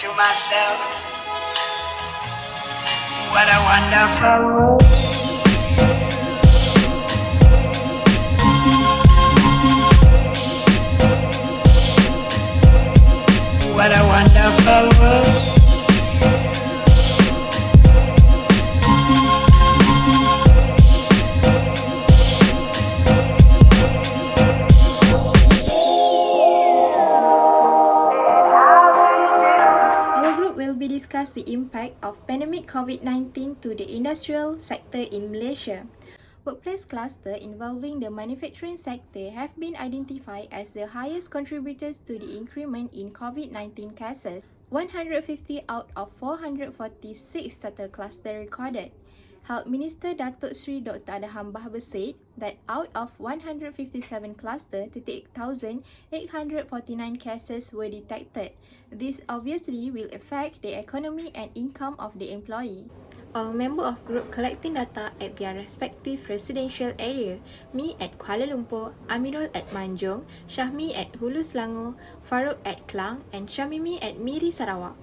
to myself, what a wonderful world. What a wonderful world. Our group will be discuss the impact of pandemic COVID-19 to the industrial sector in Malaysia. Workplace cluster involving the manufacturing sector have been identified as the highest contributors to the increment in COVID-19 cases. 150 out of 446 total cluster recorded. Health Minister Datuk Seri Dr. Adham Bahbar said that out of 157 cluster, 38,849 cases were detected. This obviously will affect the economy and income of the employee. All member of group collecting data at their respective residential area, me at Kuala Lumpur, Amirul at Manjung, Syahmi at Hulu Selangor, Farouk at Klang and Syamimi at Miri Sarawak.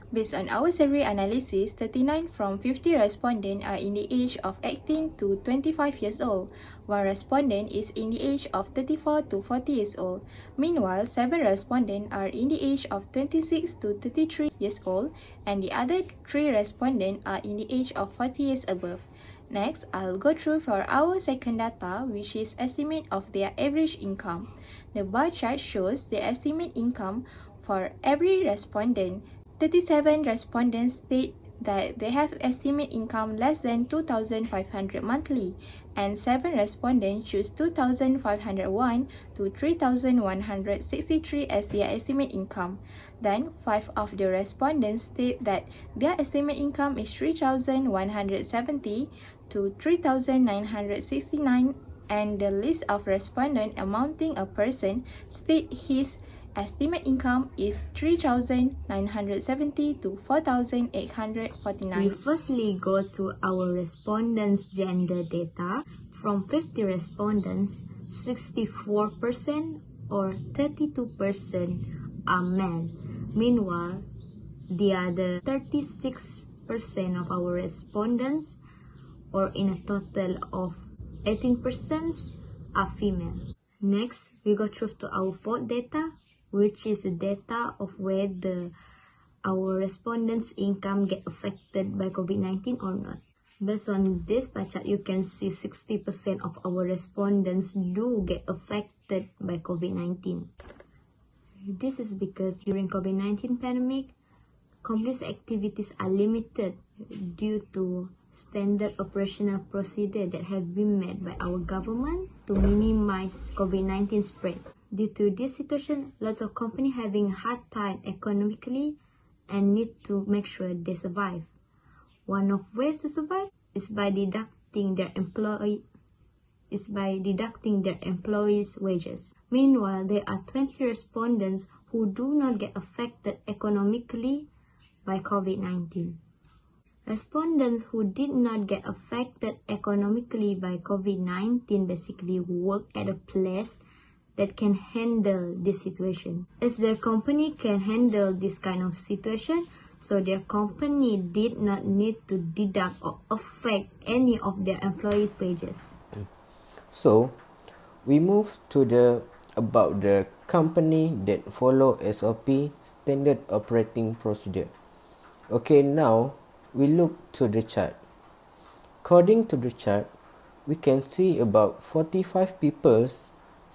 Based on our survey analysis, 39 from 50 respondents are in the age of 18 to 25 years old. One respondent is in the age of 34 to 40 years old. Meanwhile, 7 respondents are in the age of 26 to 33 years old, and the other 3 respondents are in the age of 40 years above. Next, I'll go through for our second data, which is estimate of their average income. The bar chart shows the estimate income for every respondent. 37 respondents state that they have estimate income less than 2,500 monthly, and 7 respondents choose 2,501 to 3,163 as their estimate income. Then, 5 of the respondents state that their estimate income is 3,170 to 3,969, and the list of respondents amounting a person state his estimate income is 3,970 to 4,849. We firstly go to our respondents' gender data. From 50 respondents, 64% or 32% are men. Meanwhile, the other 36% of our respondents, or in a total of 18%, are female. Next, we go through to our fourth data, which is the data of whether our respondents' income get affected by COVID-19 or not. Based on this bar chart, you can see 60% of our respondents do get affected by COVID-19. This is because during COVID-19 pandemic, company's activities are limited due to standard operational procedure that have been made by our government to minimize COVID-19 spread. Due to this situation, lots of companies having a hard time economically and need to make sure they survive. One of ways to survive is by deducting their employees' wages. Meanwhile, there are 20 respondents who do not get affected economically by COVID-19. Respondents who did not get affected economically by COVID-19 basically work at a place that can handle this situation. As their company can handle this kind of situation, so their company did not need to deduct or affect any of their employees' wages. So, we move to about the company that follow SOP, Standard Operating Procedure. Okay, now we look to the chart. According to the chart, we can see about 45 people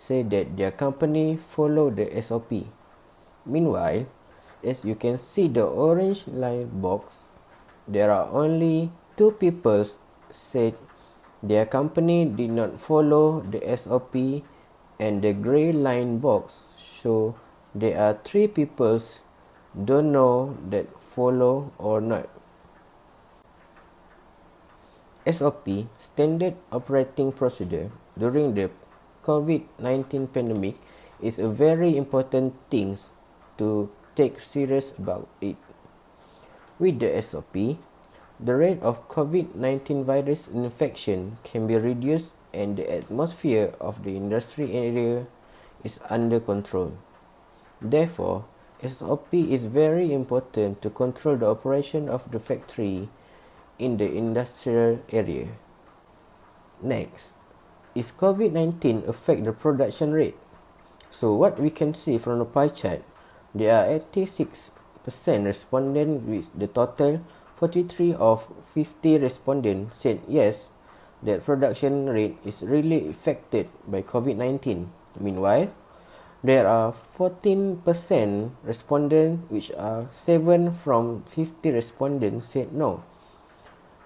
say that their company follow the SOP. Meanwhile, as you can see the orange line box, there are only 2 people said their company did not follow the SOP, and the grey line box show there are 3 people don't know that follow or not. SOP, Standard Operating Procedure, during the COVID-19 pandemic is a very important thing to take serious about it. With the SOP, the rate of COVID-19 virus infection can be reduced and the atmosphere of the industry area is under control. Therefore, SOP is very important to control the operation of the factory in the industrial area. Next, is COVID-19 affect the production rate? So what we can see from the pie chart, there are 86% respondents with the total 43 of 50 respondents said yes, that production rate is really affected by COVID-19. Meanwhile, there are 14% respondents, which are 7 from 50 respondents said no.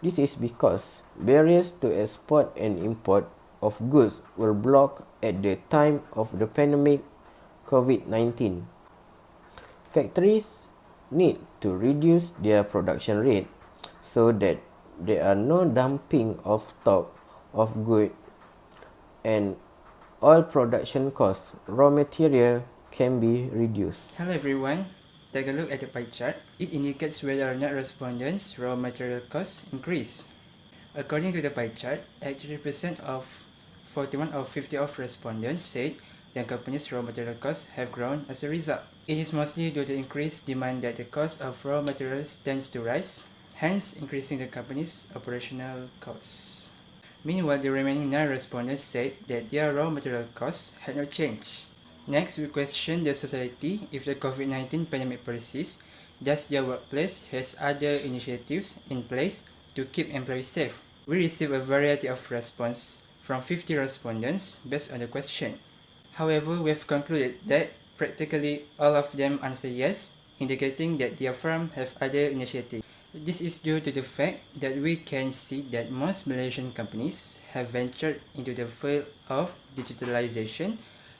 This is because barriers to export and import of goods were blocked at the time of the pandemic COVID-19. Factories need to reduce their production rate so that there are no dumping of stock of goods and all production costs, raw material can be reduced. Hello everyone, take a look at the pie chart. It indicates whether or not respondents' raw material costs increase. According to the pie chart, 83% of 41 of 50 of respondents said their company's raw material costs have grown as a result. It is mostly due to increased demand that the cost of raw materials tends to rise, hence increasing the company's operational costs. Meanwhile, the remaining 9 respondents said that their raw material costs had not changed. Next, we question the society if the COVID-19 pandemic persists. Does their workplace has other initiatives in place to keep employees safe? We received a variety of responses from 50 respondents based on the question. However, we have concluded that practically all of them answer yes, indicating that their firm have other initiatives. This is due to the fact that we can see that most Malaysian companies have ventured into the field of digitalization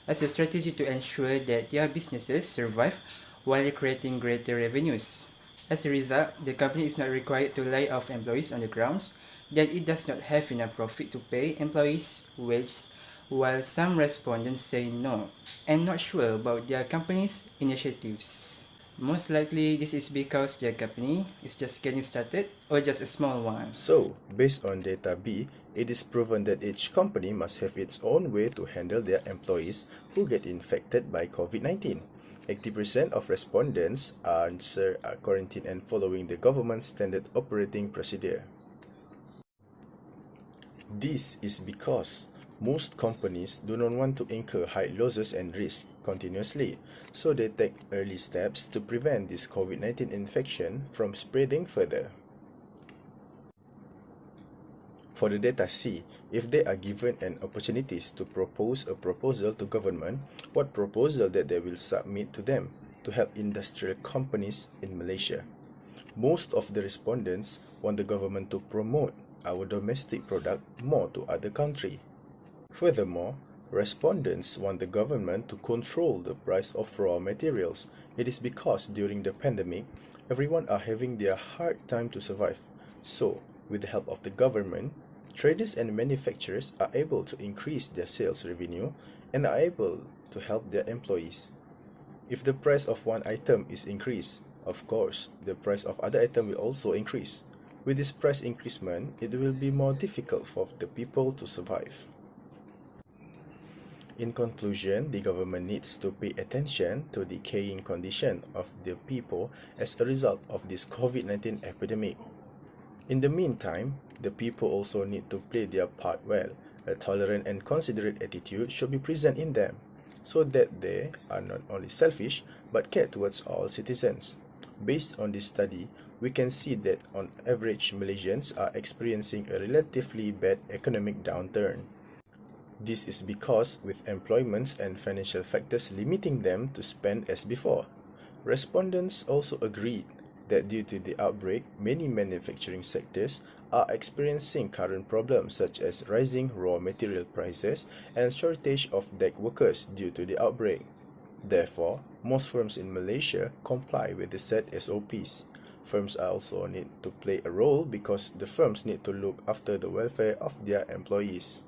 as a strategy to ensure that their businesses survive while creating greater revenues. As a result, the company is not required to lay off employees on the grounds that it does not have enough profit to pay employees' wages, while some respondents say no and not sure about their company's initiatives. Most likely, this is because their company is just getting started or just a small one. So, based on data B, it is proven that each company must have its own way to handle their employees who get infected by COVID-19. 80% of respondents answer are quarantined and following the government's standard operating procedure. This is because most companies do not want to incur high losses and risk continuously, so they take early steps to prevent this COVID-19 infection from spreading further. For the data C, if they are given an opportunities to propose a proposal to government, what proposal that they will submit to them to help industrial companies in Malaysia? Most of the respondents want the government to promote our domestic product more to other countries. Furthermore, respondents want the government to control the price of raw materials. It is because during the pandemic, everyone are having their hard time to survive. So, with the help of the government, traders and manufacturers are able to increase their sales revenue and are able to help their employees. If the price of one item is increased, of course, the price of other item will also increase. With this price increasement, it will be more difficult for the people to survive. In conclusion, the government needs to pay attention to the decaying condition of the people as a result of this COVID-19 epidemic. In the meantime, the people also need to play their part well. A tolerant and considerate attitude should be present in them, so that they are not only selfish but care towards all citizens. Based on this study, we can see that on average Malaysians are experiencing a relatively bad economic downturn. This is because with employments and financial factors limiting them to spend as before. Respondents also agreed that due to the outbreak, many manufacturing sectors are experiencing current problems such as rising raw material prices and shortage of deck workers due to the outbreak. Therefore, most firms in Malaysia comply with the set SOPs. Firms also need to play a role because the firms need to look after the welfare of their employees.